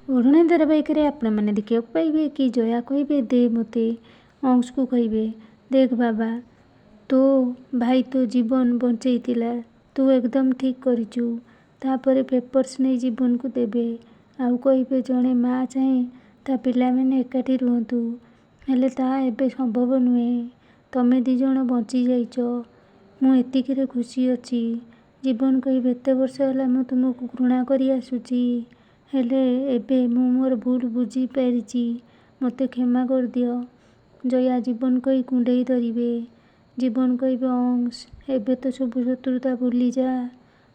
ଓଢ଼ଣା ଧାରାବାହିକରେ ଆପଣମାନେ ଦେଖିବାକୁ ପାଇବେ କି ଜୟା କହିବେ ଦେ ମୋତେ, ଅଂଶକୁ କହିବେ ଦେଖ ବାବା ତୋ ଭାଇ ତୋ ଜୀବନ ବଞ୍ଚେଇଥିଲା, ତୁ ଏକଦମ ଠିକ୍ କରିଛୁ। ତାପରେ ପେପର୍ସ ନେଇ ଜୀବନକୁ ଦେବେ। ଆଉ କହିବେ ଜଣେ ମା ଚାହେଁ ତା ପିଲାମାନେ ଏକାଠି ରୁହନ୍ତୁ, ହେଲେ ତାହା ଏବେ ସମ୍ଭବ ନୁହେଁ। ତମେ ଦିଜଣ ବଞ୍ଚି ଯାଇଛ, ମୁଁ ଏତିକିରେ ଖୁସି ଅଛି। ଜୀବନ କହିବେ ଏତେ ବର୍ଷ ହେଲା ମୁଁ ତୁମକୁ ଘୃଣା କରି ଆସୁଛି, ହେଲେ ଏବେ ମୁଁ ମୋର ଭୁଲ ବୁଝିପାରିଛି, ମୋତେ କ୍ଷମା କରିଦିଅ। ଜୟା ଜୀବନ କହି କୁଣ୍ଢେଇ ଧରିବେ। ଜୀବନ କହିବେ ଅଂଶ ଏବେ ତ ସବୁ ଶତ୍ରୁତା ଭୁଲିଯା।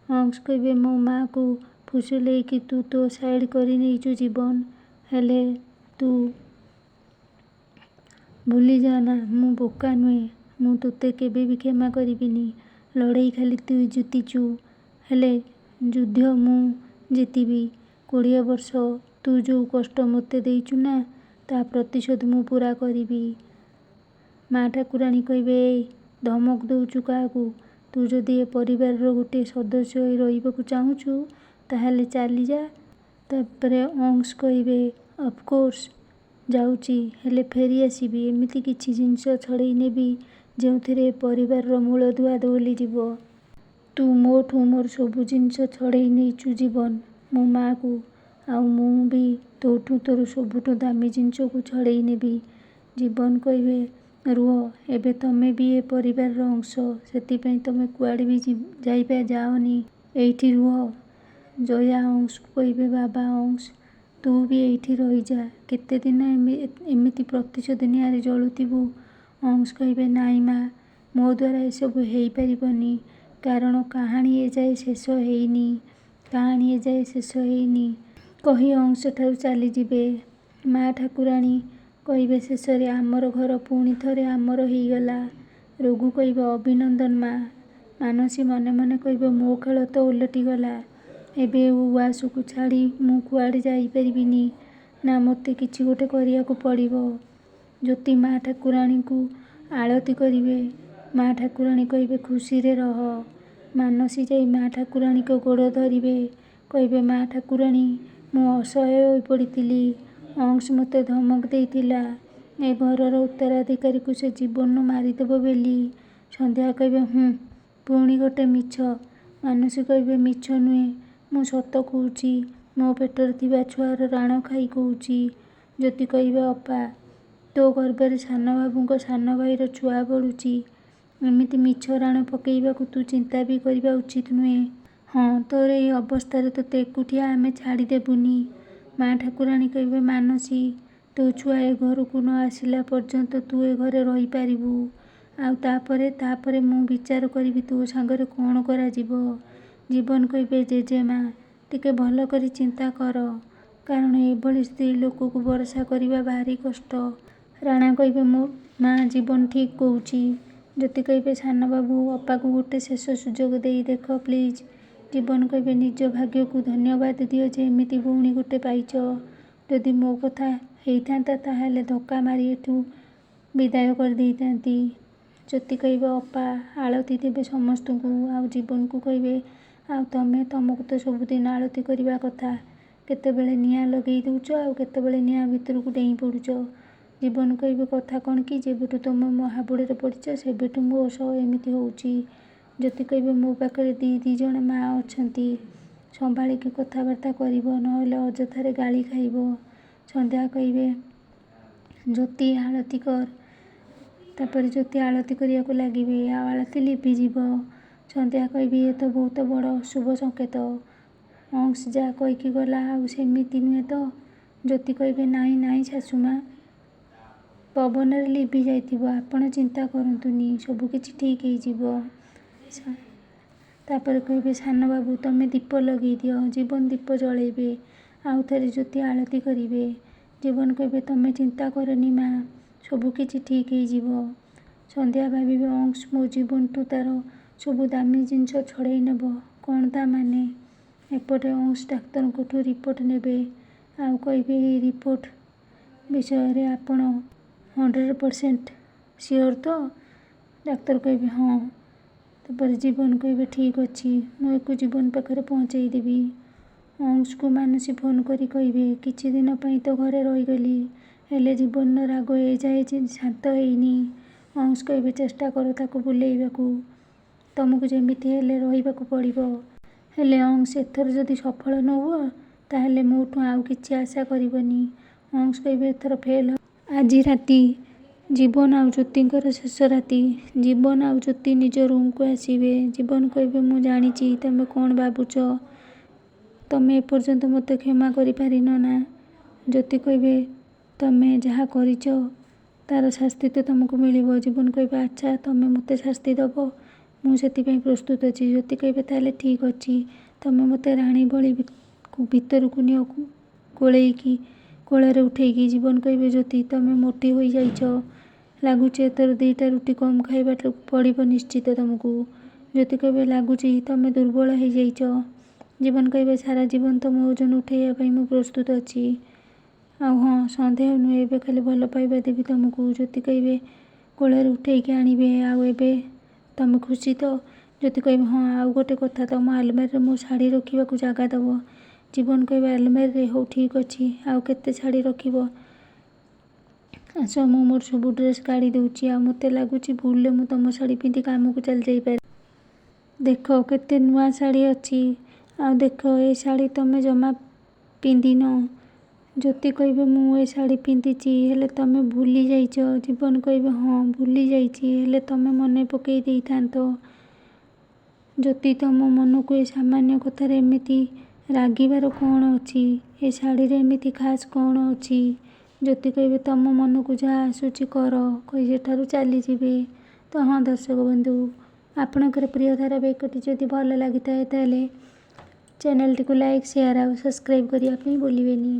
ଅଂଶ କହିବେ ମୋ ମାଆକୁ ଫୁସୁଲେଇକି ତୁ ତୋ ସାଇଡ୍ କରି ନେଇଛୁ ଜୀବନ, ହେଲେ ତୁ ଭୁଲିଯାନା ମୁଁ ବୋକା ନୁହେଁ, ମୁଁ ତୋତେ କେବେ ବି କ୍ଷମା କରିବିନି। ଲଢ଼େଇ ଖାଲି ତୁ ଜିତିଛୁ, ହେଲେ ଯୁଦ୍ଧ ମୁଁ ଜିତିବି। 20 ବର୍ଷ ତୁ ଯୋଉ କଷ୍ଟ ମୋତେ ଦେଇଛୁ ନା, ତା ପ୍ରତିଶୋଧ ମୁଁ ପୂରା କରିବି। ମା ଠାକୁରାଣୀ କହିବେ ଏଇ ଧମକ ଦେଉଛୁ କାହାକୁ? ତୁ ଯଦି ଏ ପରିବାରର ଗୋଟିଏ ସଦସ୍ୟ ହୋଇ ରହିବାକୁ ଚାହୁଁଛୁ ତାହେଲେ ଚାଲିଯା। ତାପରେ ଅଂଶ କହିବେ ଅଫକୋର୍ସ ଯାଉଛି, ହେଲେ ଫେରି ଆସିବି। ଏମିତି କିଛି ଜିନିଷ ଛଡ଼େଇ ନେବି ଯେଉଁଥିରେ ଏ ପରିବାରର ମୂଳଦୁଆ ଦୋହଲିଯିବ। ତୁ ମୋଠୁ ମୋର ସବୁ ଜିନିଷ ଛଡ଼େଇ ନେଇଛୁ ଜୀବନ, ମୋ ମାଆକୁ, ଆଉ ମୁଁ ବି ତୋଠୁ ତୋର ସବୁଠୁ ଦାମୀ ଜିନିଷକୁ ଛଡ଼େଇ ନେବି। ଜୀବନ କହିବେ ରୁହ, ଏବେ ତମେ ବି ଏ ପରିବାରର ଅଂଶ, ସେଥିପାଇଁ ତମେ କୁଆଡ଼େ ବି ଯାଅନି, ଏଇଠି ରୁହ। ଜୟା ଅଂଶକୁ କହିବେ ବାବା ଅଂଶ ତୁ ବି ଏଇଠି ରହିଯା, କେତେ ଦିନ ଏମିତି ପ୍ରତିଶୋଧ ନିଆଁରେ ଜଳୁଥିବୁ? ଅଂଶ କହିବେ ନାଇଁ ମା, ମୋ ଦ୍ୱାରା ଏସବୁ ହେଇପାରିବନି, କାରଣ କାହାଣୀ ଏଯାଏ ଶେଷ ହେଇନି, କାହାଣୀ ଏଯାଏ ଶେଷ ହେଇନି କହି ଅଂଶ ସେଠାରୁ ଚାଲିଯିବେ। ମା ଠାକୁରାଣୀ କହିବେ ଶେଷରେ ଆମର ଘର ପୁଣି ଥରେ ଆମର ହେଇଗଲା। ରଘୁ କହିବ ଅଭିନନ୍ଦନ ମା। ମାନସୀ ମନେ ମନେ କହିବ ମୋ ଖେଳ ତ ଓଲଟିଗଲା, ଏବେ ଉଆସକୁ ଛାଡ଼ି ମୁଁ କୁଆଡ଼େ ଯାଇପାରିବିନି ନା, ମୋତେ କିଛି ଗୋଟେ କରିବାକୁ ପଡ଼ିବ। ଜ୍ୟୋତି ମା ଠାକୁରାଣୀଙ୍କୁ ଆଳତୀ କରିବେ। ମା ଠାକୁରାଣୀ କହିବେ ଖୁସିରେ ରହ। ମାନସୀ ଯାଇ ମା ଠାକୁରାଣୀଙ୍କ ଗୋଡ଼ ଧରିବେ, କହିବେ ମା ଠାକୁରାଣୀ ମୁଁ ଅସହାୟ ହୋଇପଡ଼ିଥିଲି, ଅଂଶ ମୋତେ ଧମକ ଦେଇଥିଲା ଏ ଘରର ଉତ୍ତରାଧିକାରୀକୁ ସେ ଜୀବନରୁ ମାରିଦେବ ବୋଲି। ସନ୍ଧ୍ୟା କହିବେ ପୁଣି ଗୋଟେ ମିଛ। ମାନସୀ କହିବେ ମିଛ ନୁହେଁ, ମୁଁ ସତ କହୁଛି, ମୋ ପେଟରେ ଥିବା ଛୁଆର ରାଣ ଖାଇ କହୁଛି। ଜ୍ୟୋତି କହିବେ ଅପା ତୋ ଗର୍ଭରେ ସାନବାବୁଙ୍କ ସାନ ଭାଇର ଛୁଆ ବଢୁଛି, ଏମିତି ମିଛ ରାଣ ପକେଇବାକୁ ତୁ ଚିନ୍ତା ବି କରିବା ଉଚିତ ନୁହେଁ। ହଁ ତୋର ଏଇ ଅବସ୍ଥାରେ ତୋତେ ଏକୁଟିଆ ଆମେ ଛାଡ଼ିଦେବୁନି। ମା ଠାକୁରାଣୀ କହିବେ ମାନସୀ ତୋ ଛୁଆ ଏ ଘରକୁ ନ ଆସିଲା ପର୍ଯ୍ୟନ୍ତ ତୁ ଏ ଘରେ ରହିପାରିବୁ, ଆଉ ତାପରେ ମୁଁ ବିଚାର କରିବି ତୋ ସାଙ୍ଗରେ କ'ଣ କରାଯିବ। ଜୀବନ କହିବେ ଜେଜେମା ଟିକେ ଭଲ କରି ଚିନ୍ତା କର, କାରଣ ଏଭଳି ସ୍ତ୍ରୀ ଲୋକକୁ ଭରସା କରିବା ଭାରି କଷ୍ଟ। ରାଣା କହିବେ ମୋ ମା ଜୀବନ ଠିକ୍ କହୁଛି। ଜ୍ୟୋତି କହିବେ ସାନବାବୁ ଅପାକୁ ଗୋଟେ ଶେଷ ସୁଯୋଗ ଦେଇ ଦେଖ ପ୍ଲିଜ୍। ଜୀବନ କହିବେ ନିଜ ଭାଗ୍ୟକୁ ଧନ୍ୟବାଦ ଦିଅ ଯେ ଏମିତି ଭଉଣୀ ଗୋଟେ ପାଇଛ। ଯଦି ମୋ କଥା ହେଇଥାନ୍ତା ତାହେଲେ ଧକ୍କା ମାରି ଏଠୁ ବିଦାୟ କରିଦେଇଥାନ୍ତି। ଜ୍ୟୋତି କହିବେ ଅପା ଆଳତୀ ଦେବେ ସମସ୍ତଙ୍କୁ। ଆଉ ଜୀବନକୁ କହିବେ ଆଉ ତମକୁ ତ ସବୁଦିନ ଆଳତୀ କରିବା କଥା, କେତେବେଳେ ନିଆଁ ଲଗେଇ ଦେଉଛ ଆଉ କେତେବେଳେ ନିଆଁ ଭିତରକୁ ଡେଇଁ ପଡ଼ୁଛ। ଜୀବନ କହିବେ କଥା କ'ଣ କି ଯେବେଠୁ ତମେ ମୋ ହାବୁଡ଼ରେ ପଡ଼ିଛ ସେବେଠୁ ମୋ ସହ ଏମିତି ହେଉଛି। ଜ୍ୟୋତି କହିବେ ମୋ ପାଖରେ ଦି ଜଣ ମା ଅଛନ୍ତି, ସମ୍ଭାଳିକି କଥାବାର୍ତ୍ତା କରିବ, ନହେଲେ ଅଯଥାରେ ଗାଳି ଖାଇବ। ସନ୍ଧ୍ୟା କହିବେ ଜ୍ୟୋତି ଆଳତୀ କର। ତାପରେ ଜ୍ୟୋତି ଆଳତୀ କରିବାକୁ ଲାଗିବେ, ଆଉ ଆଳତୀ ଲିଭିଯିବ। ସନ୍ଧ୍ୟା କହିବେ ଇଏ ତ ବହୁତ ବଡ଼ ଅଶୁଭ ସଂକେତ, ଅଂଶ ଯାହା କହିକି ଗଲା ଆଉ ସେମିତି ନୁହେଁ ତ? ଜ୍ୟୋତି କହିବେ ନାଇଁ ନାଇଁ ଶାଶୁମା, ପବନରେ ଲିଭି ଯାଇଥିବ, ଆପଣ ଚିନ୍ତା କରନ୍ତୁନି, ସବୁକିଛି ଠିକ୍ ହେଇଯିବ। ତାପରେ କହିବେ ସାନବାବୁ ତମେ ଦୀପ ଲଗେଇ ଦିଅ। ଜୀବନ ଦୀପ ଜଳେଇବେ, ଆଉ ଥରେ ଜ୍ୟୋତି ଆଳତୀ କରିବେ। ଜୀବନ କହିବେ ତମେ ଚିନ୍ତା କରନି ମା, ସବୁକିଛି ଠିକ୍ ହେଇଯିବ। ସନ୍ଧ୍ୟା ଭାବିବେ ଅଂଶ ମୋ ଜୀବନଠୁ ତାର ସବୁ ଦାମୀ ଜିନିଷ ଛଡ଼େଇ ନେବ, କ'ଣ ତା ମାନେ? ଏପଟେ ଅଂଶ ଡାକ୍ତରଙ୍କଠୁ ରିପୋର୍ଟ ନେବେ, ଆଉ କହିବେ ଏଇ ରିପୋର୍ଟ ବିଷୟରେ ଆପଣ 100% ସିଓର ତ? ଡାକ୍ତର କହିବେ ହଁ। ତାପରେ ଜୀବନ କହିବେ ଠିକ୍ ଅଛି, ମୁଁ ୟାକୁ ଜୀବନ ପାଖରେ ପହଞ୍ଚେଇ ଦେବି। ଅଂଶକୁ ମାନସୀ ଫୋନ୍ କରି କହିବେ, କିଛି ଦିନ ପାଇଁ ତ ଘରେ ରହିଗଲି, ହେଲେ ଜୀବନର ରାଗ ଏଯାଏ ଶାନ୍ତ ହେଇନି। ଅଂଶ କହିବେ, ଚେଷ୍ଟା କର ତାକୁ ଭୁଲେଇବାକୁ। ତମକୁ ଯେମିତି ହେଲେ ରହିବାକୁ ପଡ଼ିବ। ହେଲେ ଅଂଶ ଏଥର ଯଦି ସଫଳ ନ ହୁଅ, ତାହେଲେ ମୋଠୁ ଆଉ କିଛି ଆଶା କରିବନି। ଅଂଶ କହିବେ, ଏଥର ଫେଲ୍ ହବ। ଆଜି ରାତି ଜୀବନ ଆଉ ଜ୍ୟୋତିଙ୍କର ଶେଷ ରାତି। ଜୀବନ ଆଉ ଜ୍ୟୋତି ନିଜ ରୁମ୍କୁ ଆସିବେ। ଜୀବନ କହିବେ, ମୁଁ ଜାଣିଛି ତମେ କ'ଣ ଭାବୁଛ। ତମେ ଏପର୍ଯ୍ୟନ୍ତ ମୋତେ କ୍ଷମା କରିପାରିନ ନା। ଜ୍ୟୋତି କହିବେ, ତମେ ଯାହା କରିଛ ତାର ଶାସ୍ତି ତ ତମକୁ ମିଳିବ। ଜୀବନ କହିବେ, ଆଚ୍ଛା ତମେ ମୋତେ ଶାସ୍ତି ଦେବ? ମୁଁ ସେଥିପାଇଁ ପ୍ରସ୍ତୁତ ଅଛି। ଜ୍ୟୋତି କହିବେ, ତାହେଲେ ଠିକ୍ ଅଛି। ତମେ ମୋତେ ରାଣୀ ଭଳି ଭିତରକୁ ନିଅ କୋଳରେ ଉଠେଇକି। ଜୀବନ କହିବେ, ଜ୍ୟୋତି ତମେ ମୋଟି ହୋଇଯାଇଛ। ଲାଗୁଛି ଏଥର 2ଟା ରୁଟି କମ୍ ଖାଇବାକୁ ପଡ଼ିବ ନିଶ୍ଚିତ ତମକୁ। ଜ୍ୟୋତି କହିବେ, ଲାଗୁଛି ତମେ ଦୁର୍ବଳ ହେଇଯାଇଛ। ଜୀବନ କହିବେ, ସାରା ଜୀବନ ତମ ଓଜନ ଉଠେଇବା ପାଇଁ ମୁଁ ପ୍ରସ୍ତୁତ ଅଛି। ଆଉ ହଁ, ସନ୍ଦେହ ନୁହେଁ, ଏବେ ଖାଲି ଭଲ ପାଇବା ଦେବି ତମକୁ। ଜ୍ୟୋତି କହିବେ, କୋଳରେ ଉଠେଇକି ଆଣିବେ। ଆଉ ଏବେ ତମେ ଖୁସି ତ? ଜ୍ୟୋତି କହିବେ, ହଁ। ଆଉ ଗୋଟେ କଥା, ତମ ଆଲମାରୀରେ ମୋ ଶାଢ଼ୀ ରଖିବାକୁ ଜାଗା ଦେବ। ଜୀବନ କହିବେ, ଆଲମାରୀରେ? ହଉ ଠିକ୍ ଅଛି। ଆଉ କେତେ ଶାଢ଼ୀ ରଖିବ? ଆସ, ମୁଁ ମୋର ସବୁ ଡ୍ରେସ୍ କାଢ଼ି ଦେଉଛି। ଆଉ ମୋତେ ଲାଗୁଛି ଭୁଲରେ ମୁଁ ତମ ଶାଢ଼ୀ ପିନ୍ଧି କାମକୁ ଚାଲି ଯାଇପାରେ। ଦେଖ କେତେ ନୂଆ ଶାଢ଼ୀ ଅଛି। ଆଉ ଦେଖ, ଏ ଶାଢ଼ୀ ତମେ ଜମା ପିନ୍ଧିନ। ଜ୍ୟୋତି କହିବେ, ମୁଁ ଏ ଶାଢ଼ୀ ପିନ୍ଧିଛି, ହେଲେ ତମେ ଭୁଲି ଯାଇଛ। ଜୀବନ କହିବେ, ହଁ ଭୁଲି ଯାଇଛି, ହେଲେ ତମେ ମନେ ପକେଇ ଦେଇଥାନ୍ତ। ଜ୍ୟୋତି, ତମ ମନକୁ ଏ ସାମାନ୍ୟ କଥାରେ ଏମିତି ରାଗିବାର କ'ଣ ଅଛି? ଏ ଶାଢ଼ୀରେ ଏମିତି ଖାସ୍ କ'ଣ ଅଛି? ଜ୍ୟୋତି କହିବେ, ତମ ମନକୁ ଯାହା ଆସୁଛି କର, କହି ସେଠାରୁ ଚାଲିଯିବେ। ତ ହଁ ଦର୍ଶକ ବନ୍ଧୁ, ଆପଣଙ୍କର ପ୍ରିୟ ଧାରାବାହିକଟି ଯଦି ଭଲ ଲାଗିଥାଏ, ତାହେଲେ ଚ୍ୟାନେଲଟିକୁ ଲାଇକ୍, ସେୟାର ଆଉ ସବସ୍କ୍ରାଇବ୍ କରିବା ପାଇଁ ଭୁଲିବେନି।